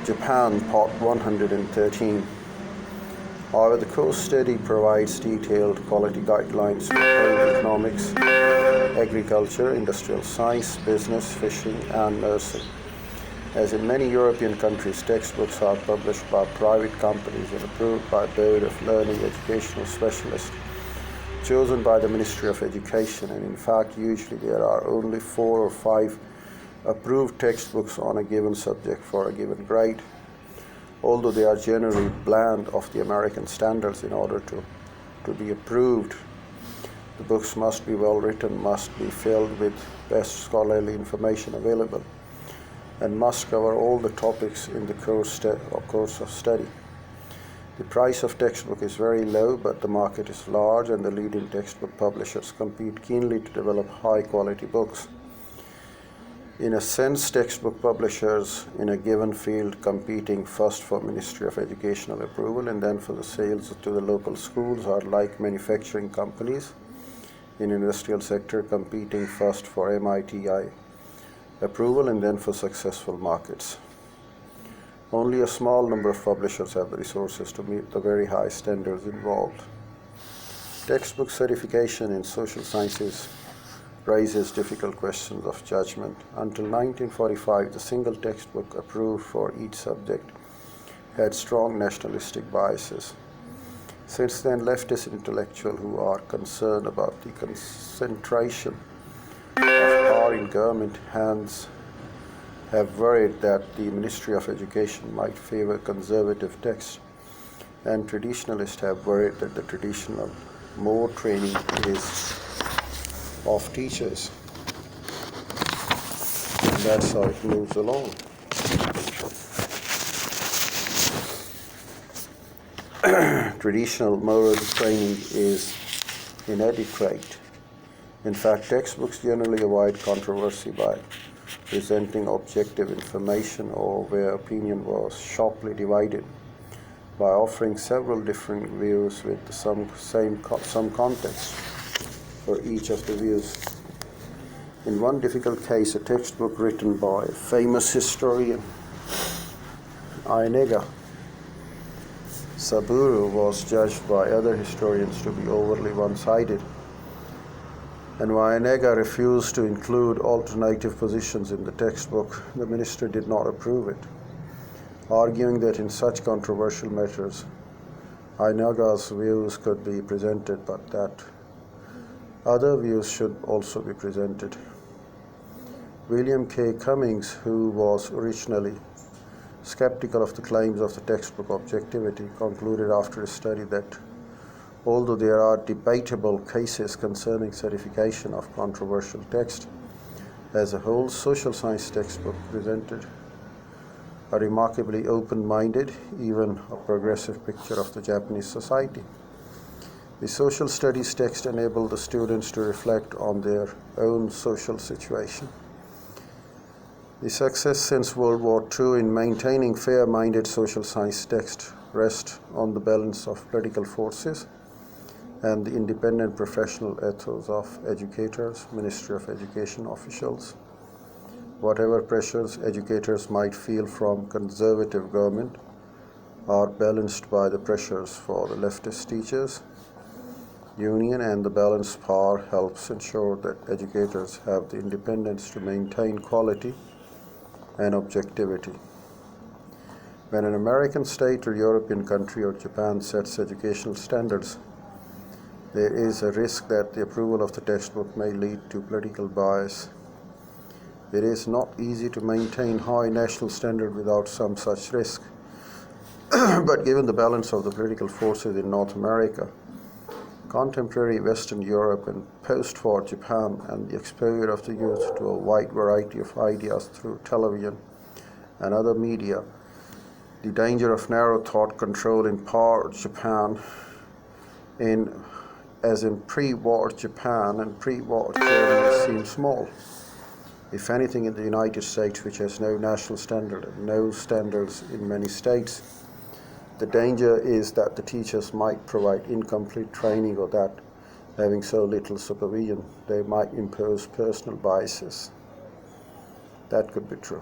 Japan, Part 113. However, the course study provides detailed quality guidelines for economics, agriculture, industrial science, business, fishing, and nursing. As in many European countries, textbooks are published by private companies and approved by a Board of Learning Educational Specialists chosen by the Ministry of Education, and in fact usually there are only 4 or 5 approved textbooks on a given subject for a given grade. Although they are generally bland of the American standards, in order to be approved, the books must be well written, must be filled with best scholarly information available, and must cover all the topics in the course of study. The price of textbook is very low, but the market is large, and the leading textbook publishers compete keenly to develop high quality books. In a sense, textbook publishers in a given field competing first for Ministry of Educational approval and then for the sales to the local schools are like manufacturing companies in industrial sector competing first for MITI approval and then for successful markets. Only a small number of publishers have the resources to meet the very high standards involved. Textbook certification in social sciences raises difficult questions of judgment. Until 1945, the single textbook approved for each subject had strong nationalistic biases. Since then, leftist intellectuals who are concerned about the concentration of power in government hands have worried that the Ministry of Education might favor conservative texts, and traditionalists have worried that the traditional more training is of teachers. And that's how it moves along. Traditional moral training is inadequate. In fact, textbooks generally avoid controversy by presenting objective information, or where opinion was sharply divided, by offering several different views with some context for each of the views. In one difficult case, a textbook written by famous historian Ainega Saburo was judged by other historians to be overly one-sided, and when Ainega refused to include alternative positions in the textbook, the minister did not approve it, arguing that in such controversial matters, Ainega's views could be presented, but that other views should also be presented. William K. Cummings, who was originally skeptical of the claims of the textbook objectivity, concluded after a study that although there are debatable cases concerning certification of controversial text, as a whole, social science textbook presented a remarkably open-minded, even a progressive picture of the Japanese society. The social studies text enabled the students to reflect on their own social situation. The success since World War II in maintaining fair-minded social science text rests on the balance of political forces and the independent professional ethos of educators, Ministry of Education officials. Whatever pressures educators might feel from conservative government are balanced by the pressures for the leftist teachers union, and the balanced power helps ensure that educators have the independence to maintain quality and objectivity. When an American state or European country or Japan sets educational standards, there is a risk that the approval of the textbook may lead to political bias. It is not easy to maintain high national standard without some such risk. But given the balance of the political forces in North America, contemporary Western Europe, and post-war Japan, and the exposure of the youth to a wide variety of ideas through television and other media, the danger of narrow thought control in power Japan, as in pre-war Japan and pre-war Germany, seems small. If anything, in the United States, which has no national standard and no standards in many states, the danger is that the teachers might provide incomplete training, or that, having so little supervision, they might impose personal biases. That could be true.